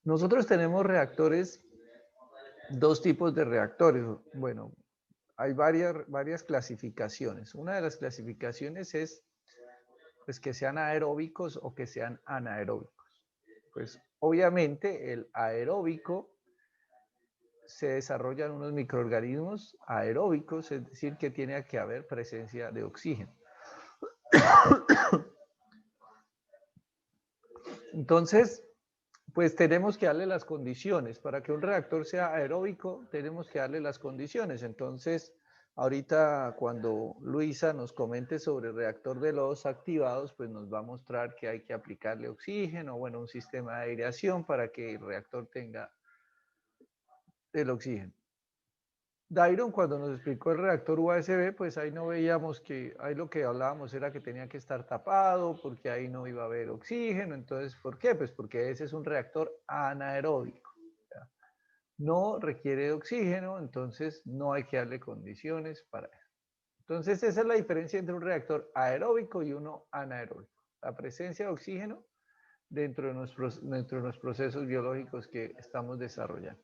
Nosotros tenemos reactores, dos tipos de reactores. Bueno, hay varias clasificaciones. Una de las clasificaciones es pues, que sean aeróbicos o que sean anaeróbicos. Pues obviamente el aeróbico se desarrollan unos microorganismos aeróbicos, es decir, que tiene que haber presencia de oxígeno. Entonces, pues tenemos que darle las condiciones. Para que un reactor sea aeróbico, tenemos que darle las condiciones. Entonces, ahorita cuando Luisa nos comente sobre el reactor de lodos activados, pues nos va a mostrar que hay que aplicarle oxígeno, bueno, un sistema de aireación para que el reactor tenga el oxígeno. Dairon, cuando nos explicó el reactor USB, pues ahí no veíamos que, ahí lo que hablábamos era que tenía que estar tapado, porque ahí no iba a haber oxígeno. Entonces, ¿por qué? Pues porque ese es un reactor anaeróbico. ¿Ya? No requiere de oxígeno, entonces no hay que darle condiciones para eso. Entonces, esa es la diferencia entre un reactor aeróbico y uno anaeróbico. La presencia de oxígeno dentro de los procesos biológicos que estamos desarrollando.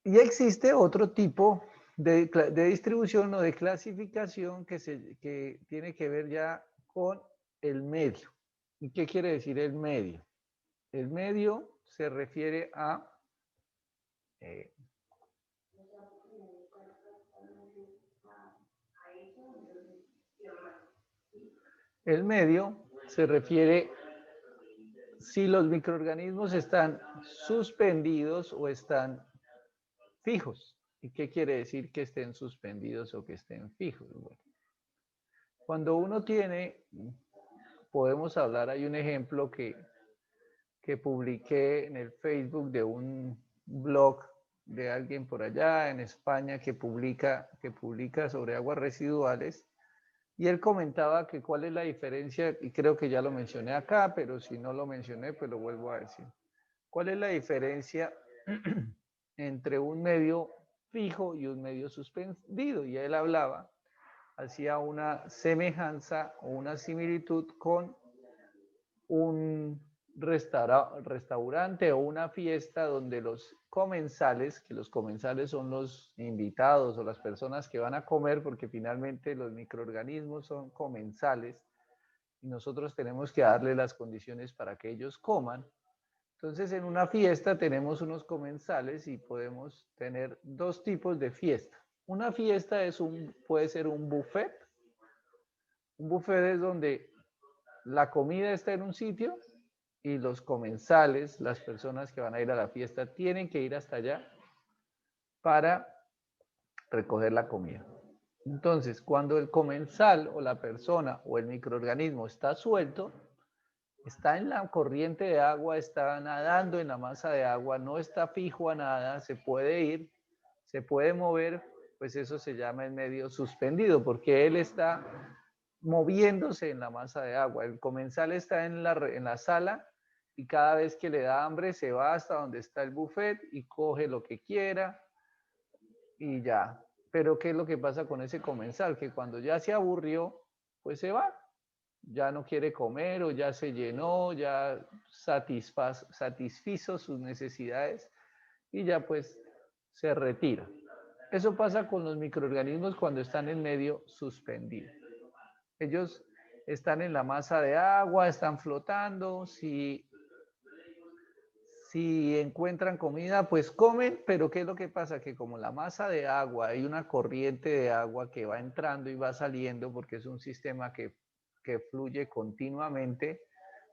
Y existe otro tipo de distribución o de clasificación que tiene que ver ya con el medio. ¿Y qué quiere decir el medio? El medio se refiere a... eh, el medio se refiere si los microorganismos están suspendidos o están fijos. ¿Y qué quiere decir que estén suspendidos o que estén fijos? Bueno, cuando uno tiene, podemos hablar, hay un ejemplo que publiqué en el Facebook de un blog de alguien por allá en España que publica sobre aguas residuales, y él comentaba que cuál es la diferencia, y creo que ya lo mencioné acá, pero si no lo mencioné, pues lo vuelvo a decir. ¿Cuál es la diferencia entre un medio fijo y un medio suspendido? Y él hablaba, hacía una semejanza o una similitud con un restaurante o una fiesta donde los comensales, que los comensales son los invitados o las personas que van a comer, porque finalmente los microorganismos son comensales y nosotros tenemos que darle las condiciones para que ellos coman. Entonces, en una fiesta tenemos unos comensales y podemos tener dos tipos de fiesta. Una fiesta puede ser un buffet. Un buffet es donde la comida está en un sitio y los comensales, las personas que van a ir a la fiesta, tienen que ir hasta allá para recoger la comida. Entonces, cuando el comensal o la persona o el microorganismo está suelto, está en la corriente de agua, está nadando en la masa de agua, no está fijo a nada, se puede ir, se puede mover, pues eso se llama el medio suspendido, porque él está moviéndose en la masa de agua. El comensal está en la sala y cada vez que le da hambre se va hasta donde está el buffet y coge lo que quiera y ya. Pero ¿qué es lo que pasa con ese comensal? Que cuando ya se aburrió, pues se va. Ya no quiere comer o ya se llenó, ya satisfizo sus necesidades y ya pues se retira. Eso pasa con los microorganismos cuando están en medio suspendido. Ellos están en la masa de agua, están flotando, si encuentran comida, pues comen, pero ¿qué es lo que pasa? Que como la masa de agua, hay una corriente de agua que va entrando y va saliendo, porque es un sistema que fluye continuamente,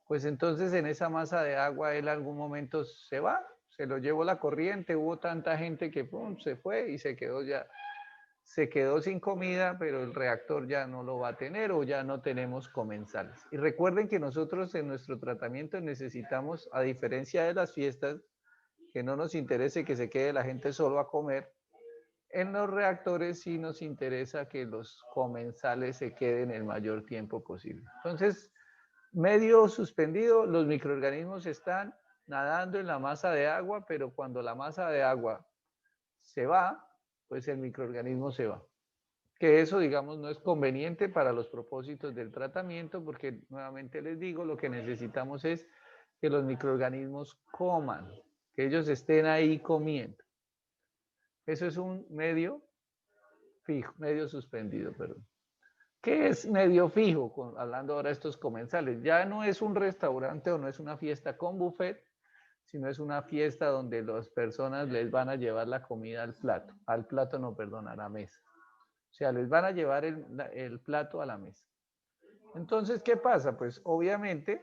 pues entonces en esa masa de agua él en algún momento se va, se lo llevó la corriente, hubo tanta gente que pum, se fue y se quedó sin comida, pero el reactor ya no lo va a tener o ya no tenemos comensales. Y recuerden que nosotros en nuestro tratamiento necesitamos, a diferencia de las fiestas, que no nos interese que se quede la gente solo a comer, en los reactores sí nos interesa que los comensales se queden el mayor tiempo posible. Entonces, medio suspendido, los microorganismos están nadando en la masa de agua, pero cuando la masa de agua se va, pues el microorganismo se va. Que eso, digamos, no es conveniente para los propósitos del tratamiento, porque nuevamente les digo, lo que necesitamos es que los microorganismos coman, que ellos estén ahí comiendo. Eso es un medio fijo, medio suspendido, perdón. ¿Qué es medio fijo? Hablando ahora de estos comensales, ya no es un restaurante o no es una fiesta con buffet, sino es una fiesta donde las personas les van a llevar la comida al plato no, perdón, a la mesa. O sea, les van a llevar el plato a la mesa. Entonces, ¿qué pasa? Pues obviamente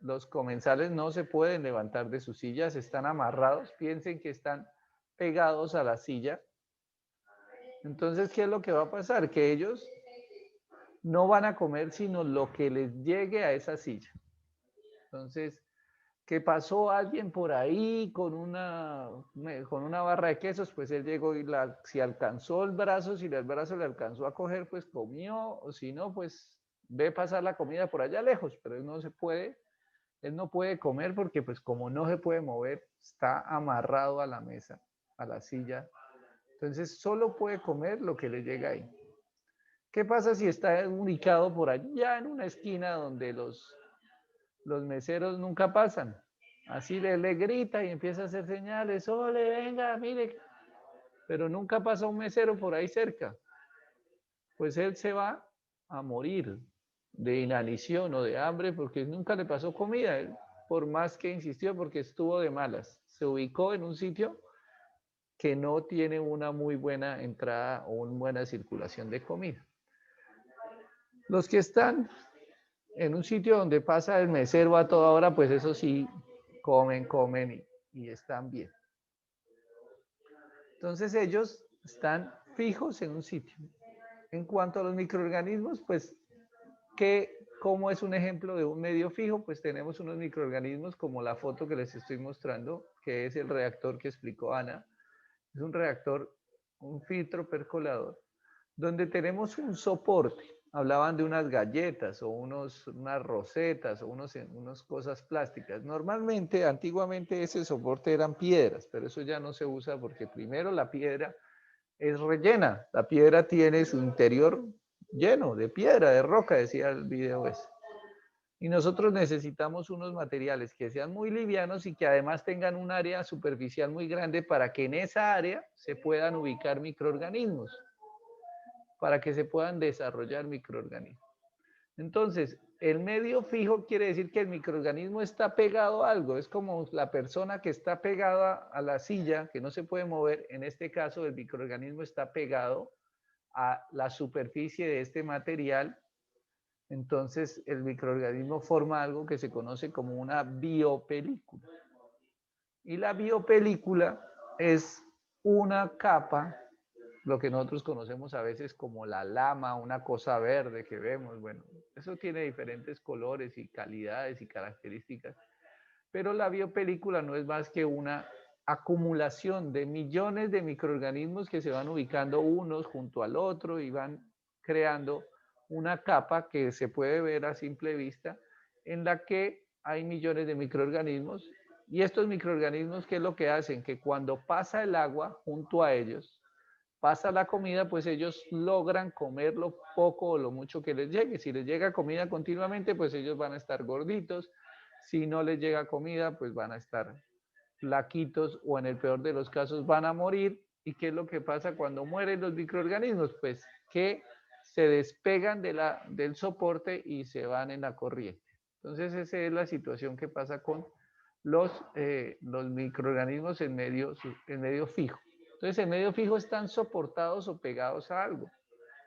los comensales no se pueden levantar de sus sillas, están amarrados, piensen que están pegados a la silla. Entonces, ¿qué es lo que va a pasar? Que ellos no van a comer sino lo que les llegue a esa silla. Entonces, que pasó alguien por ahí con una barra de quesos, pues él llegó y si alcanzó el brazo, si el brazo le alcanzó a coger, pues comió, o si no, pues ve pasar la comida por allá lejos, pero él no puede comer porque pues como no se puede mover, está amarrado a la mesa, a la silla, entonces solo puede comer lo que le llega ahí. ¿Qué pasa si está ubicado por allá en una esquina donde los meseros nunca pasan? Así le grita y empieza a hacer señales, ole, venga, mire, pero nunca pasa un mesero por ahí cerca. Pues él se va a morir de inanición o de hambre porque nunca le pasó comida, él, por más que insistió, porque estuvo de malas. Se ubicó en un sitio que no tiene una muy buena entrada o una buena circulación de comida. Los que están en un sitio donde pasa el mesero a toda hora, pues eso sí, comen y están bien. Entonces ellos están fijos en un sitio. En cuanto a los microorganismos, pues, ¿cómo es un ejemplo de un medio fijo? Pues tenemos unos microorganismos como la foto que les estoy mostrando, que es el reactor que explicó Ana. Es un reactor, un filtro percolador, donde tenemos un soporte. Hablaban de unas galletas o unas rosetas o unas cosas plásticas. Normalmente, antiguamente ese soporte eran piedras, pero eso ya no se usa porque primero la piedra es rellena. La piedra tiene su interior lleno de piedra, de roca, decía el video ese. Y nosotros necesitamos unos materiales que sean muy livianos y que además tengan un área superficial muy grande para que en esa área se puedan ubicar microorganismos, para que se puedan desarrollar microorganismos. Entonces, el medio fijo quiere decir que el microorganismo está pegado a algo, es como la persona que está pegada a la silla, que no se puede mover, en este caso el microorganismo está pegado a la superficie de este material, entonces el microorganismo forma algo que se conoce como una biopelícula. Y la biopelícula es una capa, lo que nosotros conocemos a veces como la lama, una cosa verde que vemos, bueno, eso tiene diferentes colores y calidades y características, pero la biopelícula no es más que una acumulación de millones de microorganismos que se van ubicando unos junto al otro y van creando una capa que se puede ver a simple vista en la que hay millones de microorganismos y estos microorganismos, ¿qué es lo que hacen? Que cuando pasa el agua junto a ellos, pasa la comida, pues ellos logran comer lo poco o lo mucho que les llegue. Si les llega comida continuamente, pues ellos van a estar gorditos. Si no les llega comida, pues van a estar flaquitos o en el peor de los casos van a morir. ¿Y qué es lo que pasa cuando mueren los microorganismos? Pues que se despegan del soporte y se van en la corriente. Entonces esa es la situación que pasa con los microorganismos en medio fijo. Entonces, en medio fijo están soportados o pegados a algo.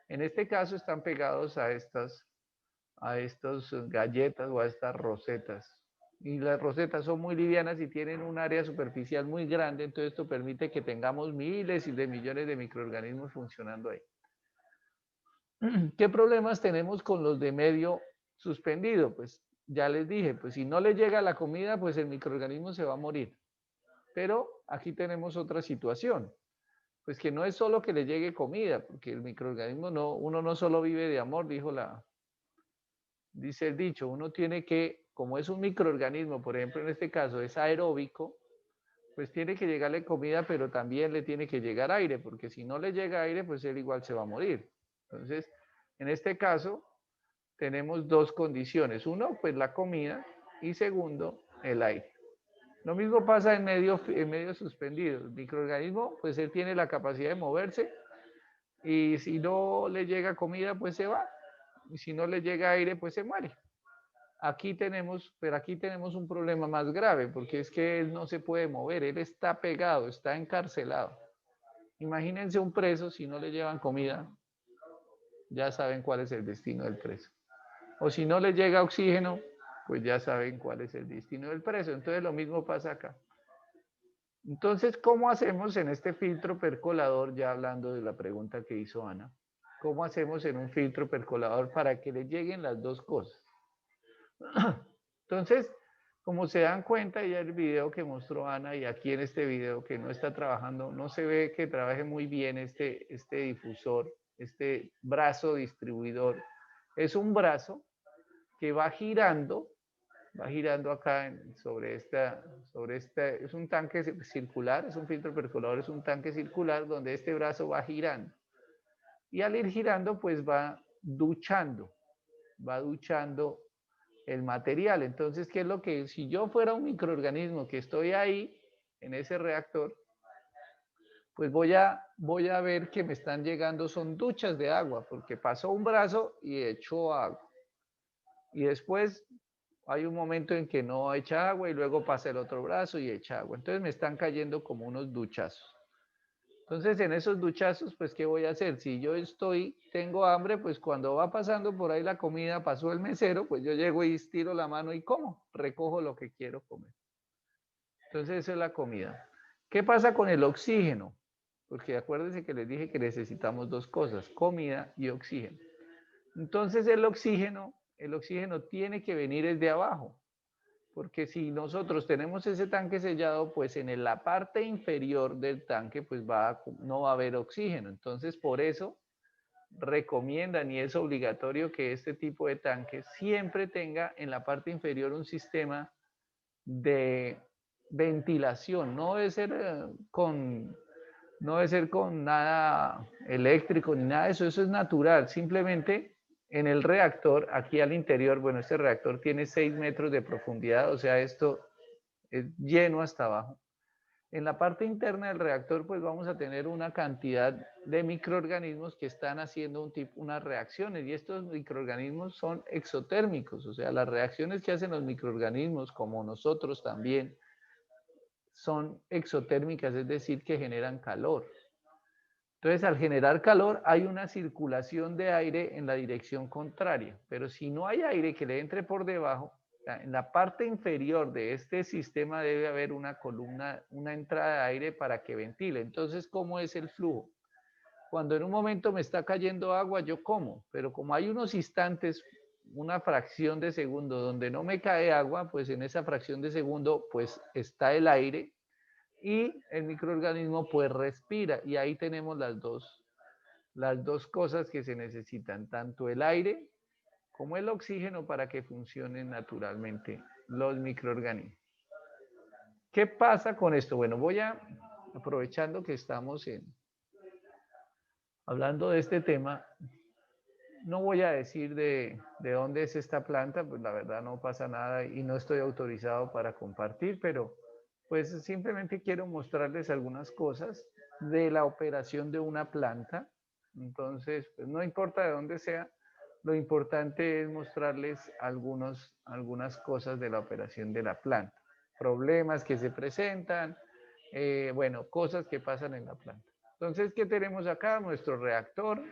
En este caso están pegados a estas galletas o a estas rosetas. Y las rosetas son muy livianas y tienen un área superficial muy grande, entonces esto permite que tengamos miles y de millones de microorganismos funcionando ahí. ¿Qué problemas tenemos con los de medio suspendido? Pues ya les dije, pues si no le llega la comida, pues el microorganismo se va a morir. Pero aquí tenemos otra situación. Pues que no es solo que le llegue comida, porque el microorganismo no, uno no solo vive de amor, dice el dicho, uno tiene que, como es un microorganismo, por ejemplo en este caso es aeróbico, pues tiene que llegarle comida, pero también le tiene que llegar aire, porque si no le llega aire, pues él igual se va a morir. Entonces, en este caso, tenemos dos condiciones. Uno, pues la comida, y segundo, el aire. Lo mismo pasa en medio suspendido. El microorganismo, pues él tiene la capacidad de moverse y si no le llega comida, pues se va. Y si no le llega aire, pues se muere. Pero aquí tenemos un problema más grave, porque es que él no se puede mover, él está pegado, está encarcelado. Imagínense un preso, si no le llevan comida, ya saben cuál es el destino del preso. O si no le llega oxígeno, pues ya saben cuál es el destino del preso. Entonces lo mismo pasa acá. Entonces, ¿cómo hacemos en este filtro percolador, ya hablando de la pregunta que hizo Ana? ¿Cómo hacemos en un filtro percolador para que le lleguen las dos cosas? Entonces, como se dan cuenta, ya el video que mostró Ana y aquí en este video que no está trabajando, no se ve que trabaje muy bien este difusor, este brazo distribuidor. Es un brazo que va girando acá es un tanque circular, es un filtro percolador, es un tanque circular donde este brazo va girando. Y al ir girando, pues va duchando el material. Entonces, ¿qué es lo que, si yo fuera un microorganismo que estoy ahí, en ese reactor, pues voy a ver que me están llegando, son duchas de agua, porque pasó un brazo y echó agua. Y después hay un momento en que no echa agua y luego pasa el otro brazo y echa agua. Entonces me están cayendo como unos duchazos. Entonces en esos duchazos, pues ¿qué voy a hacer? Si yo tengo hambre, pues cuando va pasando por ahí la comida, pasó el mesero, pues yo llego y estiro la mano y como, recojo lo que quiero comer. Entonces eso es la comida. ¿Qué pasa con el oxígeno? Porque acuérdense que les dije que necesitamos dos cosas, comida y oxígeno. Entonces el oxígeno tiene que venir desde abajo, porque si nosotros tenemos ese tanque sellado, pues en la parte inferior del tanque pues no va a haber oxígeno. Entonces por eso recomiendan y es obligatorio que este tipo de tanque siempre tenga en la parte inferior un sistema de ventilación, no debe ser con nada eléctrico ni nada de eso, eso es natural, simplemente en el reactor, aquí al interior, bueno, este reactor tiene 6 metros de profundidad, o sea, esto es lleno hasta abajo. En la parte interna del reactor, pues vamos a tener una cantidad de microorganismos que están haciendo unas reacciones, y estos microorganismos son exotérmicos, o sea, las reacciones que hacen los microorganismos, como nosotros también, son exotérmicas, es decir, que generan calor. Entonces, al generar calor, hay una circulación de aire en la dirección contraria, pero si no hay aire que le entre por debajo, en la parte inferior de este sistema debe haber una columna, una entrada de aire para que ventile. Entonces, ¿cómo es el flujo? Cuando en un momento me está cayendo agua, yo como, pero como hay unos instantes, una fracción de segundo donde no me cae agua, pues en esa fracción de segundo, pues está el aire y el microorganismo pues respira y ahí tenemos las dos cosas que se necesitan, tanto el aire como el oxígeno para que funcionen naturalmente los microorganismos. ¿Qué pasa con esto? Bueno, aprovechando que estamos hablando de este tema, no voy a decir de dónde es esta planta, pues la verdad no pasa nada y no estoy autorizado para compartir, pero pues simplemente quiero mostrarles algunas cosas de la operación de una planta. Entonces, pues no importa de dónde sea, lo importante es mostrarles algunas cosas de la operación de la planta, problemas que se presentan, bueno, cosas que pasan en la planta. Entonces, ¿qué tenemos acá? Nuestro reactor.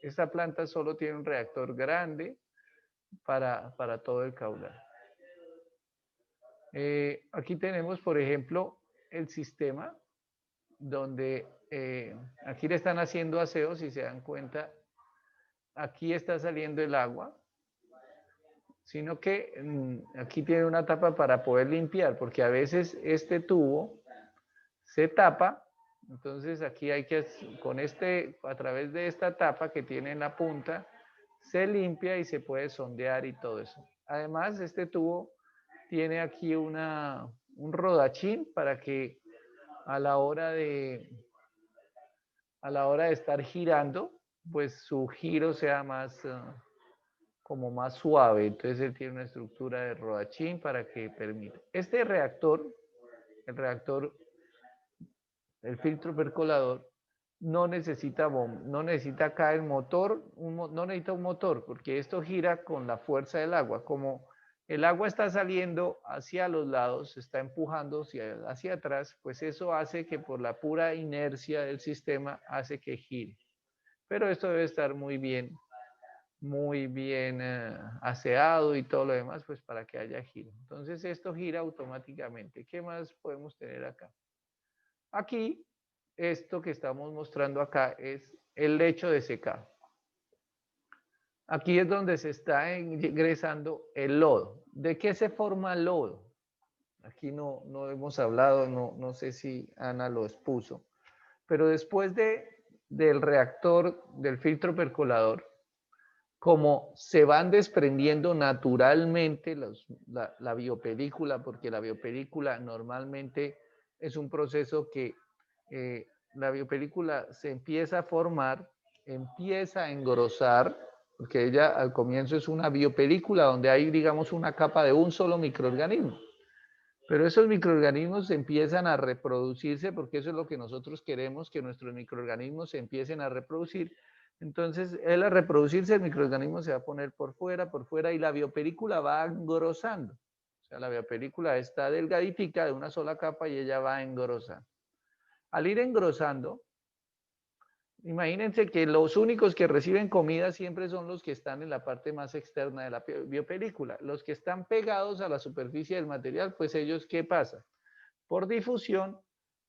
Esta planta solo tiene un reactor grande para todo el caudal. Aquí tenemos, por ejemplo, el sistema donde aquí le están haciendo aseo, si se dan cuenta, aquí está saliendo el agua, sino que aquí tiene una tapa para poder limpiar, porque a veces este tubo se tapa, entonces aquí hay que, a través de esta tapa que tiene en la punta, se limpia y se puede sondear y todo eso. Además, este tubo tiene aquí un rodachín para que a la hora de estar girando, pues su giro sea más como más suave, entonces él tiene una estructura de rodachín para que permita. Este reactor, el filtro percolador, no necesita acá el motor, no necesita un motor, porque esto gira con la fuerza del agua. Como el agua está saliendo hacia los lados, se está empujando hacia atrás, pues eso hace que por la pura inercia del sistema hace que gire. Pero esto debe estar muy bien aseado y todo lo demás, pues para que haya giro. Entonces esto gira automáticamente. ¿Qué más podemos tener acá? Aquí, esto que estamos mostrando acá es el lecho de secado. Aquí es donde se está ingresando el lodo. ¿De qué se forma el lodo? Aquí no hemos hablado, no sé si Ana lo expuso, pero después del reactor, del filtro percolador, como se van desprendiendo naturalmente la biopelícula, porque la biopelícula normalmente es un proceso que la biopelícula se empieza a formar, empieza a engrosar, porque ella al comienzo es una biopelícula donde hay, digamos, una capa de un solo microorganismo. Pero esos microorganismos empiezan a reproducirse porque eso es lo que nosotros queremos, que nuestros microorganismos se empiecen a reproducir. Entonces, él al reproducirse, el microorganismo se va a poner por fuera y la biopelícula va engrosando. O sea, la biopelícula está delgaditica de una sola capa y ella va engrosando. Al ir engrosando, imagínense que los únicos que reciben comida siempre son los que están en la parte más externa de la biopelícula. Los que están pegados a la superficie del material, pues ellos, ¿qué pasa? Por difusión,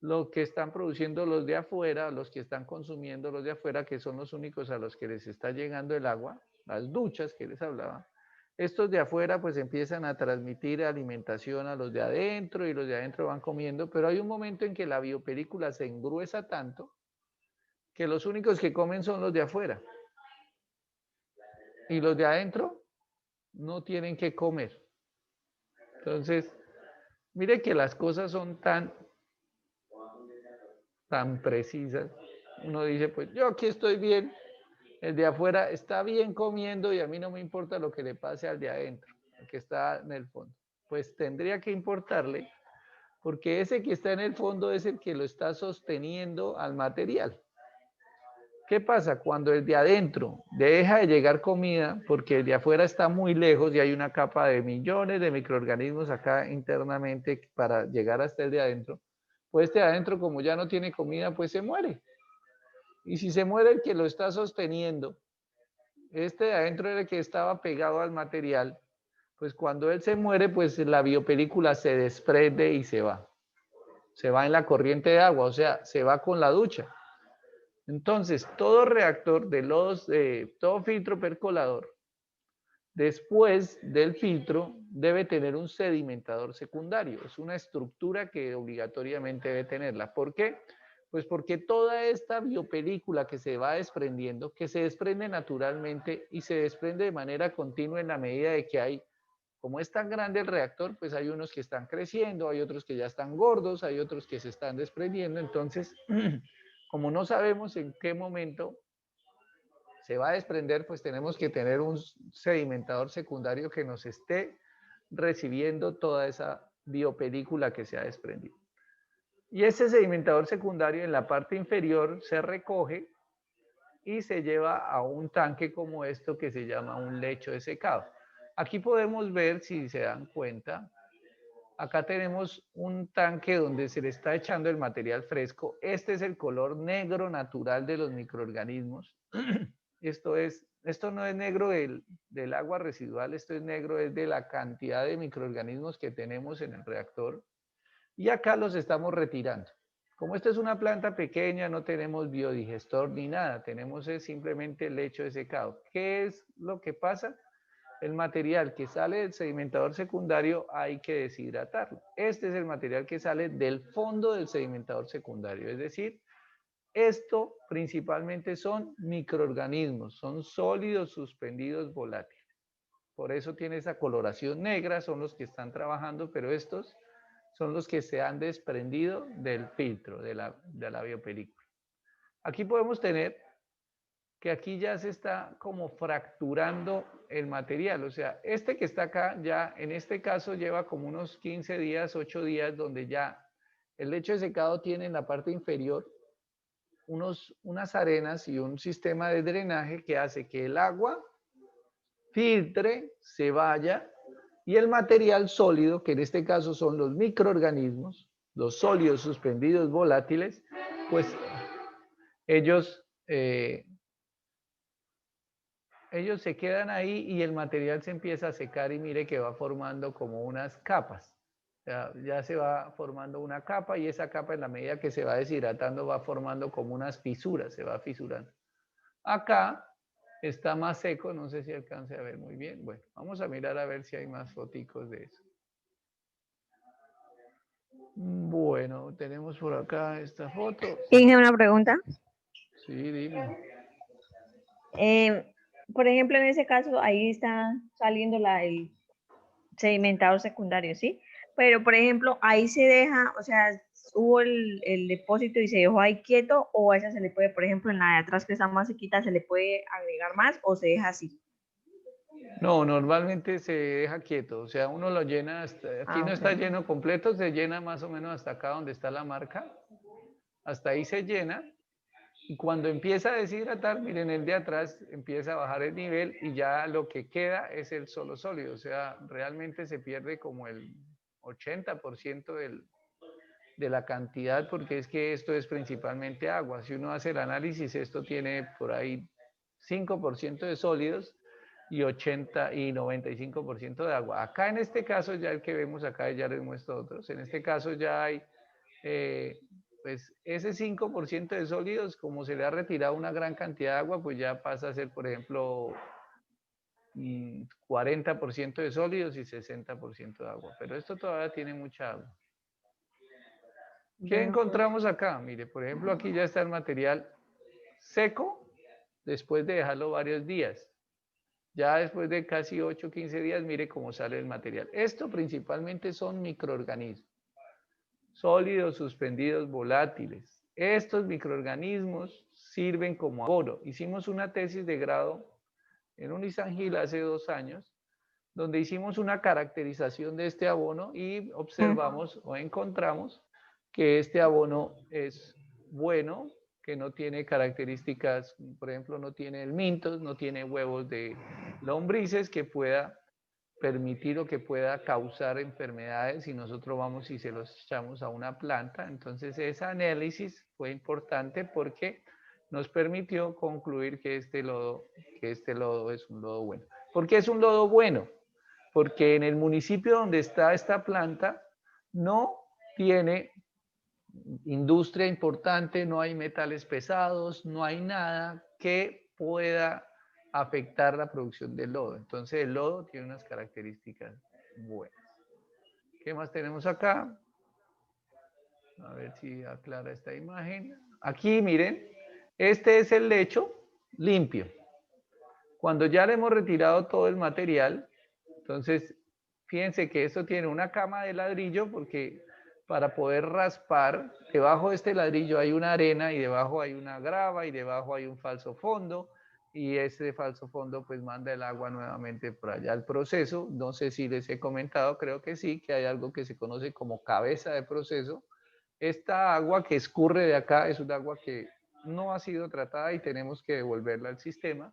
lo que están produciendo los de afuera, los que están consumiendo los de afuera, que son los únicos a los que les está llegando el agua, las duchas que les hablaba, estos de afuera pues empiezan a transmitir alimentación a los de adentro y los de adentro van comiendo, pero hay un momento en que la biopelícula se engruesa tanto que los únicos que comen son los de afuera y los de adentro no tienen que comer. Entonces, mire que las cosas son tan precisas. Uno dice, pues yo aquí estoy bien, el de afuera está bien comiendo y a mí no me importa lo que le pase al de adentro, el que está en el fondo. Pues tendría que importarle, porque ese que está en el fondo es el que lo está sosteniendo al material. ¿Qué pasa? Cuando el de adentro deja de llegar comida, porque el de afuera está muy lejos y hay una capa de millones de microorganismos acá internamente para llegar hasta el de adentro, pues este de adentro como ya no tiene comida, pues se muere. Y si se muere el que lo está sosteniendo, este de adentro era el que estaba pegado al material, pues cuando él se muere, pues la biopelícula se desprende y se va. Se va en la corriente de agua, o sea, se va con la ducha. Entonces, todo reactor de todo filtro percolador, después del filtro, debe tener un sedimentador secundario. Es una estructura que obligatoriamente debe tenerla. ¿Por qué? Pues porque toda esta biopelícula que se va desprendiendo, que se desprende naturalmente y se desprende de manera continua en la medida de que hay, como es tan grande el reactor, pues hay unos que están creciendo, hay otros que ya están gordos, hay otros que se están desprendiendo. Entonces, como no sabemos en qué momento se va a desprender, pues tenemos que tener un sedimentador secundario que nos esté recibiendo toda esa biopelícula que se ha desprendido. Y ese sedimentador secundario en la parte inferior se recoge y se lleva a un tanque como esto que se llama un lecho de secado. Aquí podemos ver, si se dan cuenta, acá tenemos un tanque donde se le está echando el material fresco. Este es el color negro natural de los microorganismos. Esto no es negro del agua residual, esto es negro, es de la cantidad de microorganismos que tenemos en el reactor. Y acá los estamos retirando. Como esta es una planta pequeña, no tenemos biodigestor ni nada, tenemos simplemente el lecho de secado. ¿Qué es lo que pasa? El material que sale del sedimentador secundario hay que deshidratarlo. Este es el material que sale del fondo del sedimentador secundario, es decir, esto principalmente son microorganismos, son sólidos suspendidos volátiles. Por eso tiene esa coloración negra, son los que están trabajando, pero estos son los que se han desprendido del filtro, de la biopelícula. Aquí podemos tener que aquí ya se está como fracturando el material. O sea, este que está acá ya en este caso lleva como unos 15 días, 8 días, donde ya el lecho de secado tiene en la parte inferior unas arenas y un sistema de drenaje que hace que el agua filtre, se vaya y el material sólido, que en este caso son los microorganismos, los sólidos suspendidos volátiles, pues ellos, ellos se quedan ahí y el material se empieza a secar y mire que va formando como unas capas. Ya se va formando una capa y esa capa en la medida que se va deshidratando va formando como unas fisuras, se va fisurando. Acá está más seco, no sé si alcance a ver muy bien. Bueno, vamos a mirar a ver si hay más foticos de eso. Bueno, tenemos por acá esta foto. Inge, una pregunta. Sí, dime. Eh, por ejemplo, en ese caso, ahí está saliendo el sedimentado secundario, ¿sí? Pero, por ejemplo, ahí se deja, o sea, hubo el depósito y se dejó ahí quieto, o a esa se le puede, por ejemplo, en la de atrás que está más sequita, se le puede agregar más o se deja así. No, normalmente se deja quieto, o sea, uno lo llena hasta, aquí Ah, no ok. está lleno completo, se llena más o menos hasta acá donde está la marca, hasta ahí se llena, y cuando empieza a deshidratar, miren, el de atrás empieza a bajar el nivel y ya lo que queda es el solo sólido, o sea, realmente se pierde como el 80% de la cantidad, porque es que esto es principalmente agua. Si uno hace el análisis, esto tiene por ahí 5% de sólidos y 80 y 95% de agua. Acá en este caso, ya el que vemos acá, ya les muestro otros, en este caso ya hay, pues ese 5% de sólidos, como se le ha retirado una gran cantidad de agua, pues ya pasa a ser, por ejemplo, 40% de sólidos y 60% de agua. Pero esto todavía tiene mucha agua. ¿Qué Vea pues. encontramos acá? Mire, por ejemplo, aquí ya está el material seco después de dejarlo varios días. Ya después de casi 8 o 15 días, mire cómo sale el material. Esto principalmente son microorganismos, sólidos, suspendidos, volátiles. Estos microorganismos sirven como abono. Hicimos una tesis de grado en Unisangil hace 2 años, donde hicimos una caracterización de este abono y observamos o encontramos que este abono es bueno, que no tiene características, por ejemplo, no tiene helmintos, no tiene huevos de lombrices que pueda permitir o que pueda causar enfermedades si nosotros vamos y se los echamos a una planta. Entonces, ese análisis fue importante porque nos permitió concluir que este lodo es un lodo bueno. ¿Por qué es un lodo bueno? Porque en el municipio donde está esta planta no tiene industria importante, no hay metales pesados, no hay nada que pueda afectar la producción del lodo. Entonces el lodo tiene unas características buenas. ¿Qué más tenemos acá? A ver si aclara esta imagen. Aquí miren, este es el lecho limpio. Cuando ya le hemos retirado todo el material, entonces fíjense que esto tiene una cama de ladrillo porque para poder raspar, debajo de este ladrillo hay una arena y debajo hay una grava y debajo hay un falso fondo y ese falso fondo pues manda el agua nuevamente por allá al proceso. No sé si les he comentado, creo que sí, que hay algo que se conoce como cabeza de proceso. Esta agua que escurre de acá es un agua que no ha sido tratada y tenemos que devolverla al sistema.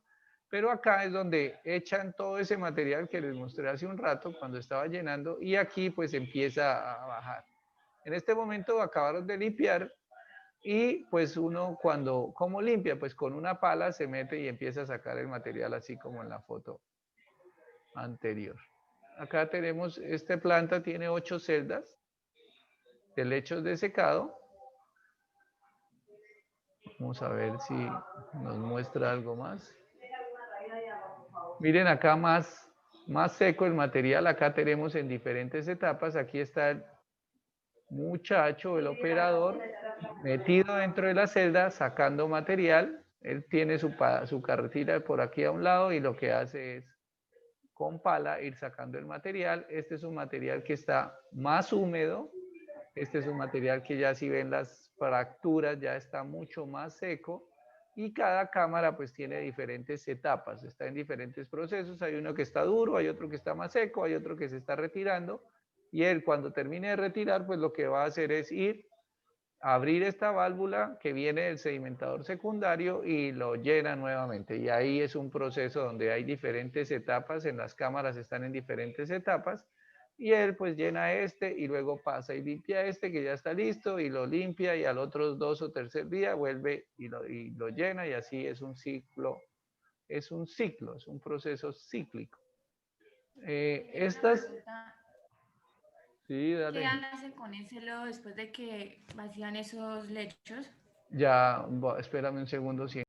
Pero acá es donde echan todo ese material que les mostré hace un rato cuando estaba llenando y aquí pues empieza a bajar. En este momento acabaron de limpiar y pues uno cuando, ¿cómo limpia? Pues con una pala se mete y empieza a sacar el material así como en la foto anterior. Acá tenemos, esta planta tiene 8 celdas de lechos de secado. Vamos a ver si nos muestra algo más. Miren acá más seco el material, acá tenemos en diferentes etapas, aquí está el muchacho, el operador, metido dentro de la celda, sacando material, él tiene su carretilla por aquí a un lado y lo que hace es con pala ir sacando el material, este es un material que está más húmedo, este es un material que ya si ven las fracturas ya está mucho más seco, y cada cámara pues tiene diferentes etapas, está en diferentes procesos, hay uno que está duro, hay otro que está más seco, hay otro que se está retirando, y él cuando termine de retirar pues lo que va a hacer es ir abrir esta válvula que viene del sedimentador secundario y lo llena nuevamente. Y ahí es un proceso donde hay diferentes etapas, en las cámaras están en diferentes etapas, y él pues llena este y luego pasa y limpia este que ya está listo y lo limpia y al otro 2 o 3 días vuelve y lo llena y así es un ciclo, es un proceso cíclico. Una Estas, pregunta, sí, ¿qué dale. hacen con ese lodo después de que vacían esos lechos? Ya, espérame un segundo, si